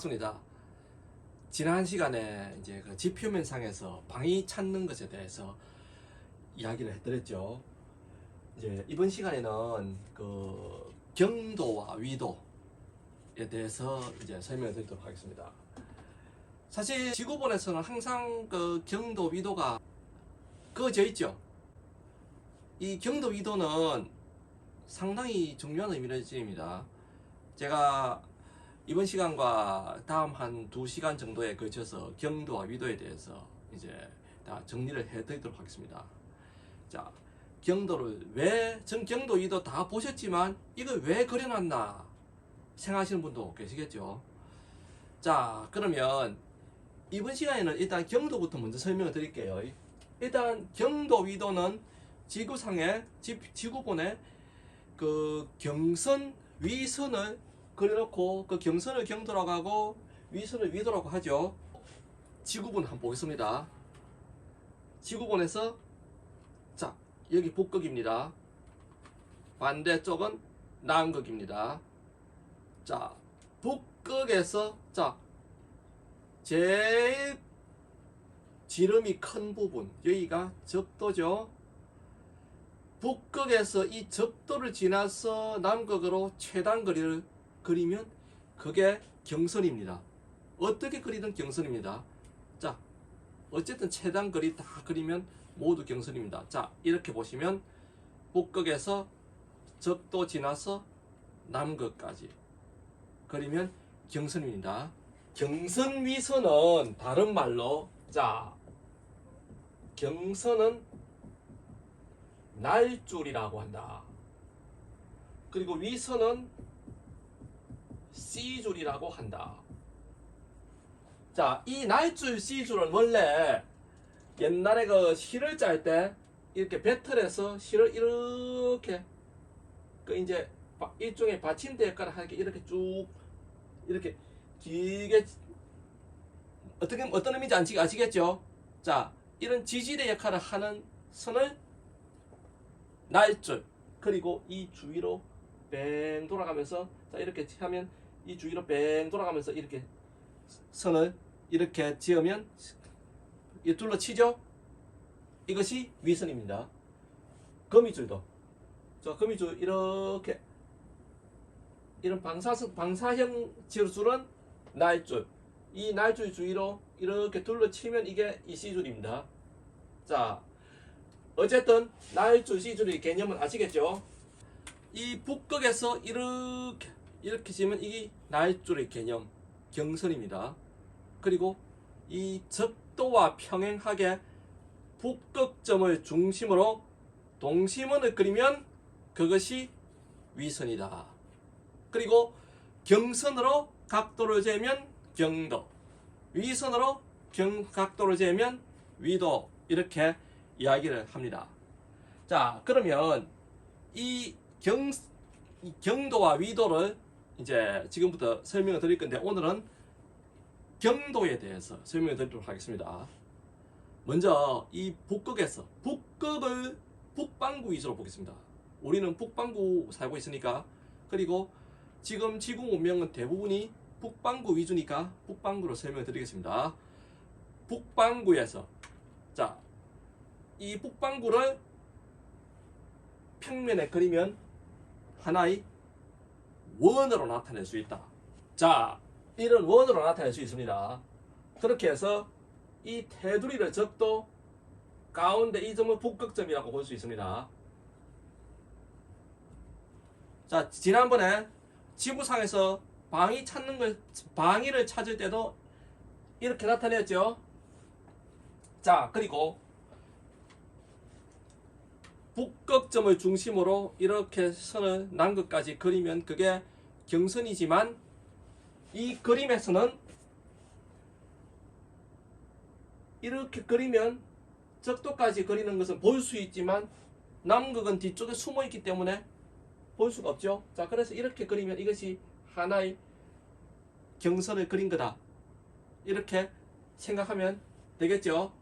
반갑습니다. 지난 시간에 이제 그 지표면상에서 방이 찾는 것에 대해서 이야기를 해드렸죠. 이제 이번 시간에는 그 경도와 위도에 대해서 이제 설명을 드리도록 하겠습니다. 사실 지구본에서는 항상 그 경도 위도가 그어져 있죠. 이 경도 위도는 상당히 중요한 의미를 지닙니다. 제가 이번 시간과 다음 한 2시간 정도에 걸쳐서 경도와 위도에 대해서 이제 다 정리를 해 드리도록 하겠습니다. 자, 경도를 전 경도 위도 다 보셨지만 이걸 왜 그려놨나 생각하시는 분도 계시겠죠. 자, 그러면 이번 시간에는 일단 경도부터 먼저 설명을 드릴게요. 일단 경도 위도는 지구상의 지구본에 그 경선 위선을 그려놓고 그 경선을 경도라고 하고 위선을 위도라고 하죠. 지구본 한번 보겠습니다. 지구본에서 자, 여기 북극입니다. 반대쪽은 남극입니다. 자, 북극에서 자, 제일 지름이 큰 부분 여기가 적도죠. 북극에서 이 적도를 지나서 남극으로 최단 거리를 그리면 그게 경선입니다. 어떻게 그리든 경선입니다. 자, 어쨌든 최단 거리 다 그리면 모두 경선입니다. 자, 이렇게 보시면 북극에서 적도 지나서 남극까지 그리면 경선입니다. 경선 위선은 다른 말로 자, 경선은 날줄이라고 한다. 그리고 위선은 C줄이라고 한다. 자, 이 날줄 C줄은 원래 옛날에 그 실을 짤 때 이렇게 배틀에서 실을 이렇게 그 이제 일종의 받침대 역할을 하게 이렇게 쭉 이렇게 길게 어떤 의미인지 아시겠죠? 자, 이런 지지대 역할을 하는 선을 날줄, 그리고 이 주위로 뺑 돌아가면서 자, 이렇게 하면 이 주위로 뺑 돌아가면서 이렇게 선을 이렇게 지으면 이 둘러치죠. 이것이 위선입니다. 거미줄도 자, 거미줄 이렇게 이런 방사형 지줄은 날줄, 이 날줄 주위로 이렇게 둘러치면 이게 이 C줄입니다. 자, 어쨌든 날줄 C줄의 개념은 아시겠죠? 이 북극에서 이렇게 지면 이게 날줄의 개념 경선입니다. 그리고 이 적도와 평행하게 북극점을 중심으로 동심원을 그리면 그것이 위선이다. 그리고 경선으로 각도를 재면 경도, 위선으로 각도를 재면 위도, 이렇게 이야기를 합니다. 자, 그러면 이 경도와 위도를 이제 지금부터 설명을 드릴 건데 오늘은 경도에 대해서 설명을 드리도록 하겠습니다. 먼저 이 북극에서 북극을 북반구 위주로 보겠습니다. 우리는 북반구 살고 있으니까, 그리고 지금 지구 문명은 대부분이 북반구 위주니까 북반구로 설명을 드리겠습니다. 북반구에서 자, 이 북반구를 평면에 그리면 하나의 원으로 나타낼 수 있다. 자, 이런 원으로 나타낼 수 있습니다. 그렇게 해서 이 테두리를 적도 가운데 이 점을 북극점이라고 볼 수 있습니다. 자, 지난번에 지구상에서 방위를 찾을 때도 이렇게 나타냈죠. 자, 그리고 북극점을 중심으로 이렇게 선을 남극까지 그리면 그게 경선이지만 이 그림에서는 이렇게 그리면 적도까지 그리는 것은 볼 수 있지만 남극은 뒤쪽에 숨어 있기 때문에 볼 수가 없죠. 자, 그래서 이렇게 그리면 이것이 하나의 경선을 그린 거다. 이렇게 생각하면 되겠죠.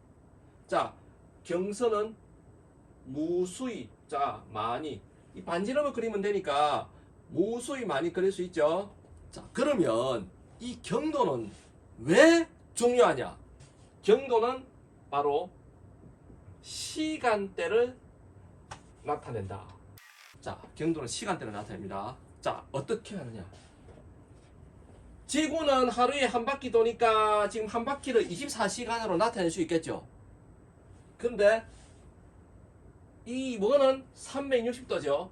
자, 경선은 무수히, 자, 많이, 이 반지름을 그리면 되니까 무수히 많이 그릴 수 있죠. 자, 그러면 이 경도는 왜 중요하냐? 경도는 바로 시간대를 나타낸다. 자, 경도는 시간대를 나타냅니다. 자, 어떻게 하느냐? 지구는 하루에 한 바퀴 도니까 지금 한 바퀴를 24시간으로 나타낼 수 있겠죠. 근데 이 뭐는 360도죠.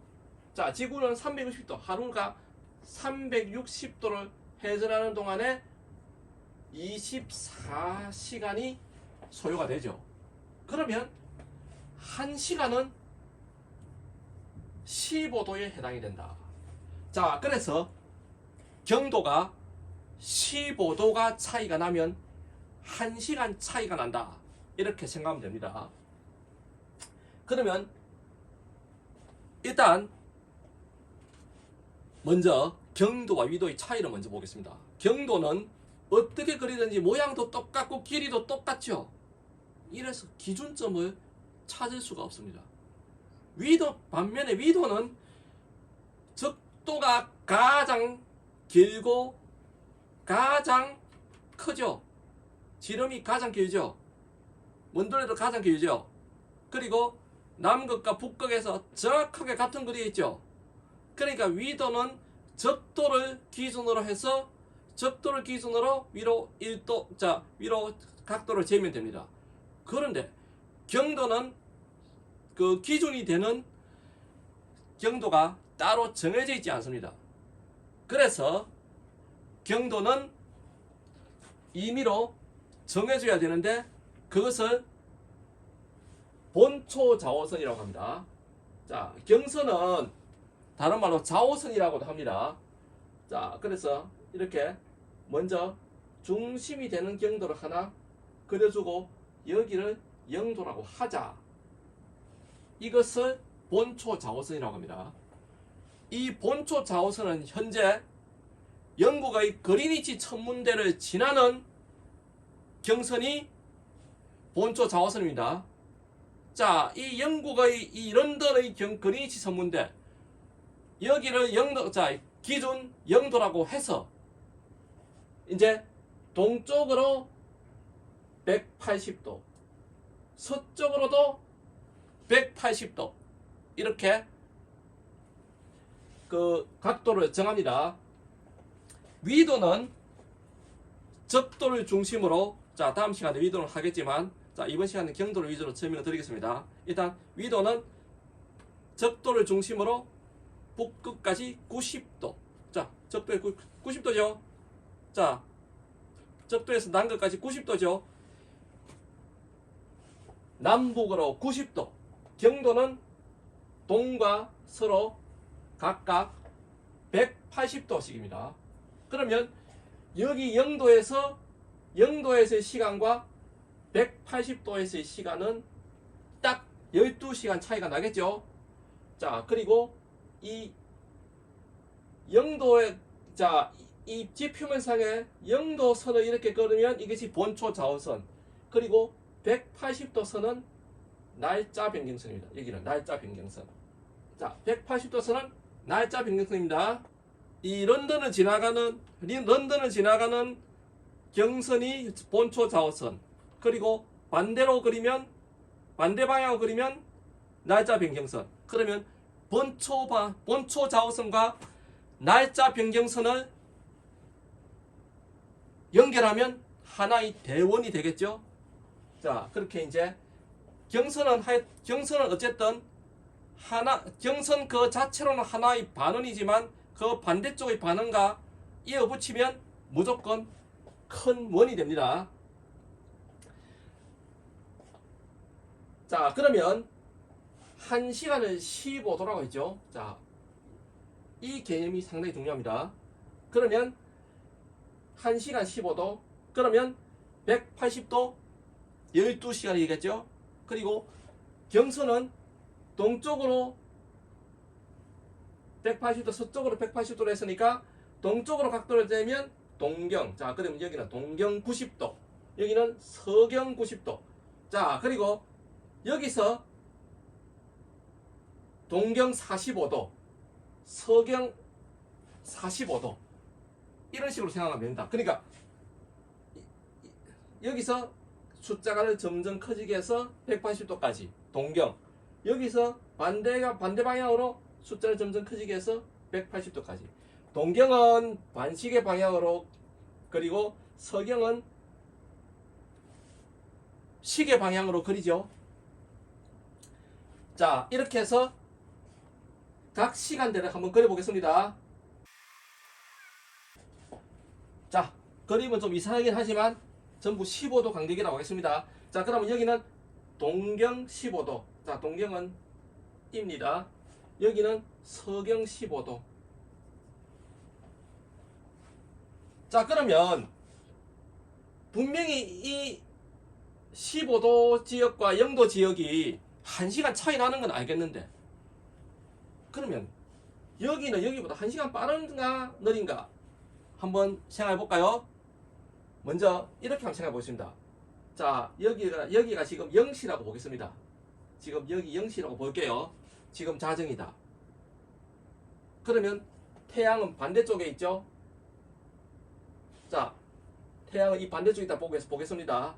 자, 지구는 360도, 하루가 360도를 회전하는 동안에 24시간이 소요가 되죠. 그러면 1시간은 15도에 해당이 된다. 자, 그래서 경도가 15도가 차이가 나면 1시간 차이가 난다. 이렇게 생각하면 됩니다. 그러면 일단 먼저 경도와 위도의 차이를 먼저 보겠습니다. 경도는 어떻게 그리든지 모양도 똑같고 길이도 똑같죠. 이래서 기준점을 찾을 수가 없습니다. 반면에 위도는 적도가 가장 길고 가장 크죠. 지름이 가장 길죠. 먼도래도 가장 길죠. 그리고 남극과 북극에서 정확하게 같은 거리에 있죠. 그러니까 위도는 적도를 기준으로 해서 적도를 기준으로 위로 1도, 자, 위로 각도를 재면 됩니다. 그런데 경도는 그 기준이 되는 경도가 따로 정해져 있지 않습니다. 그래서 경도는 임의로 정해줘야 되는데 그것을 본초 좌우선이라고 합니다. 자, 경선은 다른 말로 좌우선이라고도 합니다. 자, 그래서 이렇게 먼저 중심이 되는 경도를 하나 그려주고 여기를 0도라고 하자. 이것을 본초 좌우선이라고 합니다. 이 본초 좌우선은 현재 영국의 그리니치 천문대를 지나는 경선이 본초 좌우선입니다. 자, 이 영국의 이 런던의 그리니치 천문대 여기를 0도, 자, 기준 0도라고 해서 이제 동쪽으로 180도, 서쪽으로도 180도 이렇게 그 각도를 정합니다. 위도는 적도를 중심으로, 자, 다음 시간에 위도는 하겠지만, 자, 이번 시간은 경도를 위주로 설명을 드리겠습니다. 일단 위도는 적도를 중심으로 북극까지 90도. 자, 적도에 90도죠. 자, 적도에서 남극까지 90도죠. 남북으로 90도. 경도는 동과 서로 각각 180도씩입니다. 그러면 여기 0도에서의 시간과 180도에서의 시간은 딱 12시간 차이가 나겠죠. 자, 그리고 이 0도에, 자, 이 지표면상에 0도 선을 이렇게 그리면 이것이 본초 좌우선, 그리고 180도 선은 날짜 변경선입니다. 여기는 날짜 변경선. 자, 180도 선은 날짜 변경선입니다. 이 런던을 지나가는 경선이 본초 좌우선, 그리고 반대로 그리면, 반대 방향으로 그리면 날짜 변경선. 그러면 본초 좌우선과 날짜 변경선을 연결하면 하나의 대원이 되겠죠. 자, 그렇게 이제 경선은 어쨌든 경선 그 자체로는 하나의 반원이지만 그 반대쪽의 반원과 이어 붙이면 무조건 큰 원이 됩니다. 자, 그러면 1시간을 15도라고 했죠. 자, 이 개념이 상당히 중요합니다. 그러면 1시간 15도, 그러면 180도 12시간이겠죠. 그리고 경선은 동쪽으로 180도, 서쪽으로 180도로 했으니까 동쪽으로 각도를 재면 동경. 자, 그러면 여기는 동경 90도, 여기는 서경 90도. 자, 그리고 여기서 동경 45도, 서경 45도. 이런 식으로 생각하면 됩니다. 그러니까 여기서 숫자가 점점 커지게 해서 180도까지 동경, 여기서 반대 방향으로 숫자를 점점 커지게 해서 180도까지. 동경은 반시계 방향으로, 그리고 서경은 시계 방향으로 그리죠. 자, 이렇게 해서 각 시간대를 한번 그려보겠습니다. 자, 그림은 좀 이상하긴 하지만 전부 15도 간격이라고 하겠습니다. 자, 그러면 여기는 동경 15도. 자, 동경은 입니다. 여기는 서경 15도. 자, 그러면 분명히 이 15도 지역과 0도 지역이 1시간 차이 나는 건 알겠는데, 그러면 여기는 여기보다 1시간 빠른가 느린가 한번 생각해 볼까요? 먼저 이렇게 한번 생각해 보겠습니다. 자, 여기가 지금 0시라고 보겠습니다. 지금 여기 0시라고 볼게요. 지금 자정이다. 그러면 태양은 반대쪽에 있죠. 자, 태양은 이 반대쪽에다 보겠습니다.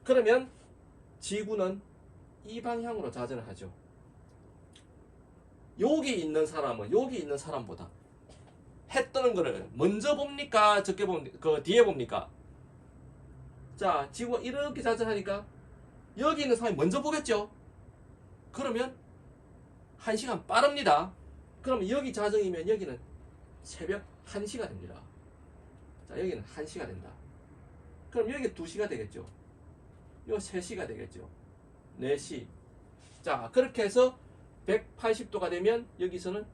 그러면 지구는 이 방향으로 자전을 하죠. 여기 있는 사람보다 해 뜨는 거를 먼저 봅니까? 적게 봅니까? 그 뒤에 봅니까? 자, 지구가 이렇게 자전하니까 여기 있는 사람이 먼저 보겠죠? 그러면 1시간 빠릅니다. 그러면 여기 자정이면 여기는 새벽 1시가 됩니다. 자, 여기는 1시가 된다. 그럼 여기 2시가 되겠죠? 요 3시가 되겠죠? 4시. 자, 그렇게 해서 180도가 되면 여기서는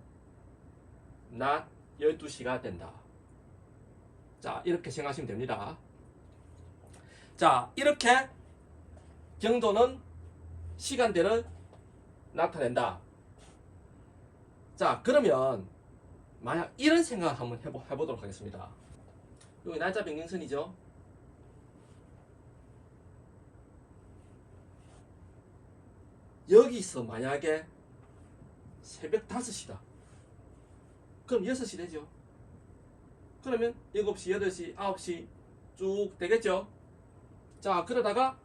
낮 12시가 된다. 자, 이렇게 생각하시면 됩니다. 자, 이렇게 경도는 시간대를 나타낸다. 자, 그러면 만약 이런 생각을 한번 해보도록 하겠습니다. 여기 날짜 변경선이죠. 여기서 만약에 새벽 5시다. 그럼 6시 되죠. 그러면 7시, 8시, 9시 쭉 되겠죠. 자, 그러다가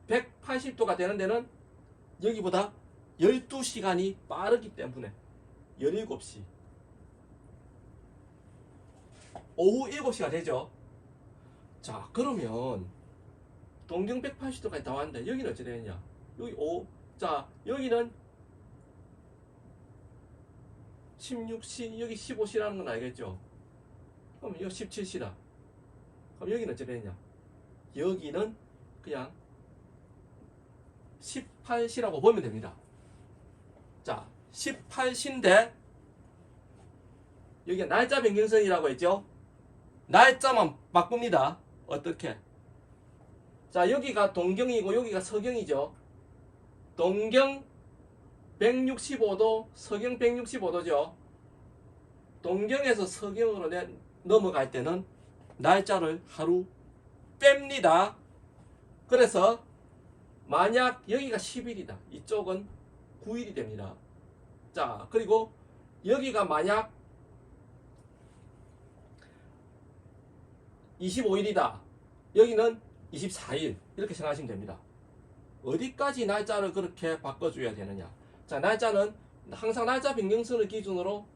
180도가 되는 데는 여기보다 12시간이 빠르기 때문에 17시, 오후 7시가 되죠. 자, 그러면 동경 180도까지 다 왔는데 여기는 어찌 되느냐. 자, 여기는 16시, 여기 15시라는 건 알겠죠. 그럼 여기 17시다. 그럼 여기는 어찌 되느냐. 여기는 그냥 18시라고 보면 됩니다. 자, 18시인데 여기 날짜 변경선이라고 했죠. 날짜만 바꿉니다. 어떻게? 자, 여기가 동경이고 여기가 서경이죠. 동경 165도, 서경 165도죠. 동경에서 서경으로 넘어갈 때는 날짜를 하루 뺍니다. 그래서 만약 여기가 10일이다. 이쪽은 9일이 됩니다. 자, 그리고 여기가 만약 25일이다. 여기는 24일. 이렇게 생각하시면 됩니다. 어디까지 날짜를 그렇게 바꿔줘야 되느냐. 자, 날짜는 항상 날짜 변경선을 기준으로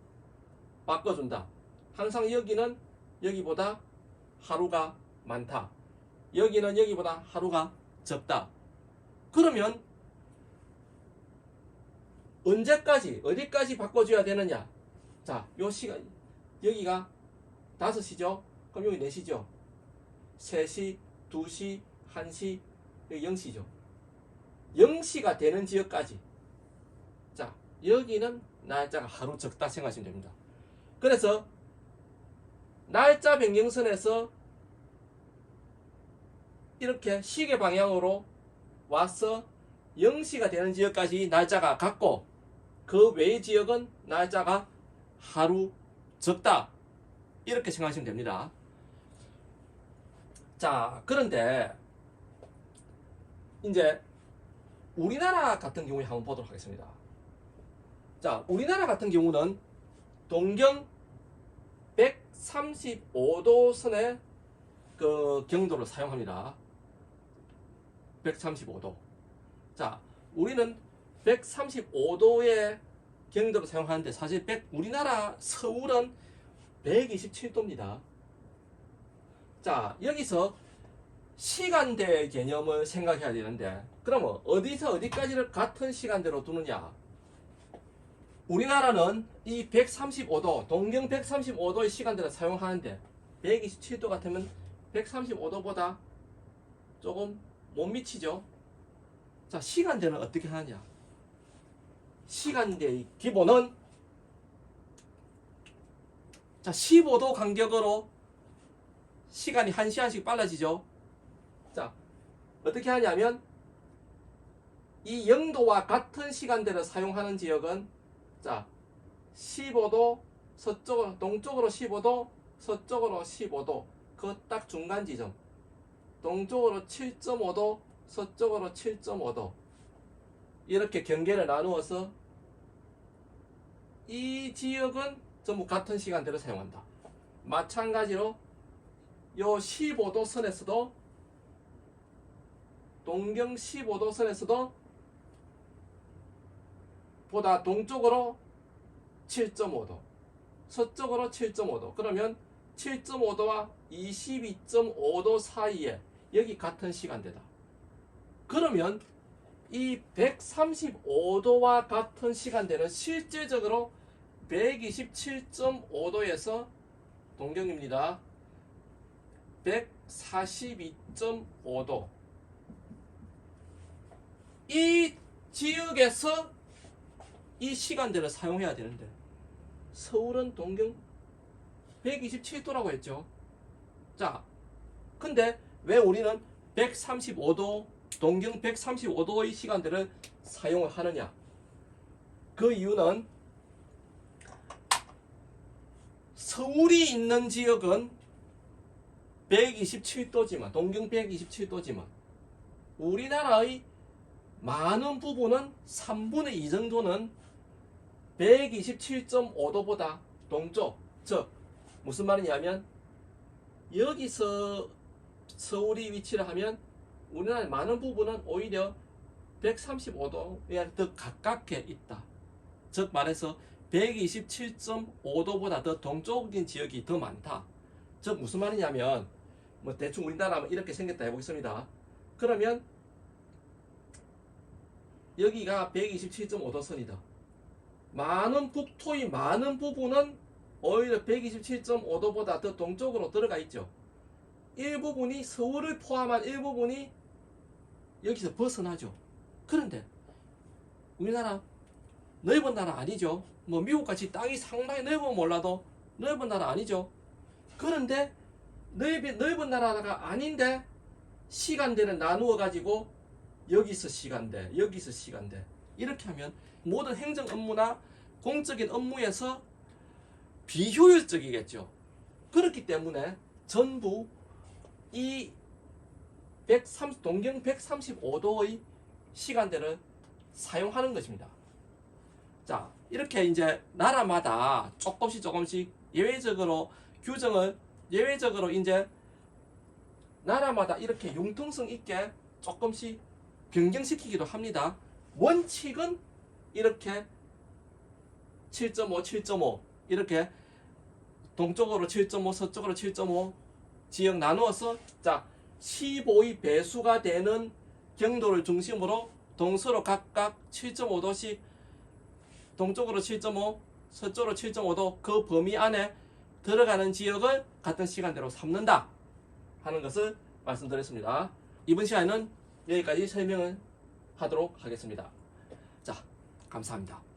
바꿔준다. 항상 여기는 여기보다 하루가 많다. 여기는 여기보다 하루가 적다. 그러면 언제까지, 어디까지 바꿔줘야 되느냐. 자, 요 시간, 여기가 5시죠. 그럼 여기 4시죠. 3시, 2시, 1시, 여기 0시죠. 0시가 되는 지역까지. 자, 여기는 날짜가 하루 적다 생각하시면 됩니다. 그래서 날짜 변경선에서 이렇게 시계 방향으로 와서 0시가 되는 지역까지 날짜가 같고, 그 외의 지역은 날짜가 하루 적다. 이렇게 생각하시면 됩니다. 자, 그런데 이제 우리나라 같은 경우에 한번 보도록 하겠습니다. 자, 우리나라 같은 경우는 동경 135도 선의 그 경도를 사용합니다. 135도. 자, 우리는 135도의 경도를 사용하는데 사실 우리나라 서울은 127도입니다. 자, 여기서 시간대 개념을 생각해야 되는데, 그러면 어디서 어디까지를 같은 시간대로 두느냐? 우리나라는 이 135도, 동경 135도의 시간대를 사용하는데 127도 같으면 135도보다 조금 못 미치죠. 자, 시간대는 어떻게 하느냐? 시간대의 기본은 자, 15도 간격으로 시간이 1시간씩 빨라지죠. 자, 어떻게 하냐면 이 영도와 같은 시간대를 사용하는 지역은 자, 15도 서쪽으로 동쪽으로 15도 서쪽으로 15도 그 딱 중간 지점, 동쪽으로 7.5도 서쪽으로 7.5도 이렇게 경계를 나누어서 이 지역은 전부 같은 시간대를 사용한다. 마찬가지로 요 15도 선에서도 동경 15도 선에서도 보다 동쪽으로 7.5도 서쪽으로 7.5도 그러면 7.5도와 22.5도 사이에 여기 같은 시간대다. 그러면 이 135도와 같은 시간대는 실제적으로 127.5도에서 동경입니다. 142.5도 이 지역에서 이 시간대를 사용해야 되는데 서울은 동경 127도라고 했죠. 자, 근데 왜 우리는 135도 동경 135도의 시간대를 사용을 하느냐? 그 이유는 서울이 있는 지역은 127도지만 동경 127도지만 우리나라의 많은 부분은 3분의 2 정도는 127.5도보다 동쪽, 즉 무슨 말이냐면 여기서 서울이 위치를 하면 우리나라의 많은 부분은 오히려 135도에 더 가깝게 있다. 즉 말해서 127.5도보다 더 동쪽인 지역이 더 많다. 즉 무슨 말이냐면 뭐 대충 우리나라면 이렇게 생겼다 해보겠습니다. 그러면 여기가 127.5도 선이다. 많은 국토의 많은 부분은 오히려 127.5도보다 더 동쪽으로 들어가 있죠. 일부분이 서울을 포함한 일부분이 여기서 벗어나죠. 그런데 우리나라 넓은 나라 아니죠. 뭐 미국같이 땅이 상당히 넓으면 몰라도 넓은 나라 아니죠. 그런데 넓은 나라가 아닌데 시간대를 나누어 가지고 여기서 시간대 여기서 시간대 이렇게 하면 모든 행정 업무나 공적인 업무에서 비효율적이겠죠. 그렇기 때문에 전부 이 동경 135도의 시간대를 사용하는 것입니다. 자, 이렇게 이제 나라마다 조금씩 예외적으로 규정을 예외적으로 이제 나라마다 이렇게 융통성 있게 조금씩 변경시키기도 합니다. 원칙은 이렇게 7.5, 7.5 이렇게 동쪽으로 7.5, 서쪽으로 7.5 지역 나누어서 자 15의 배수가 되는 경도를 중심으로 동서로 각각 7.5도씩 동쪽으로 7.5, 서쪽으로 7.5도 그 범위 안에 들어가는 지역을 같은 시간대로 삼는다 하는 것을 말씀드렸습니다. 이번 시간에는 여기까지 설명을 하도록 하겠습니다. 자, 감사합니다.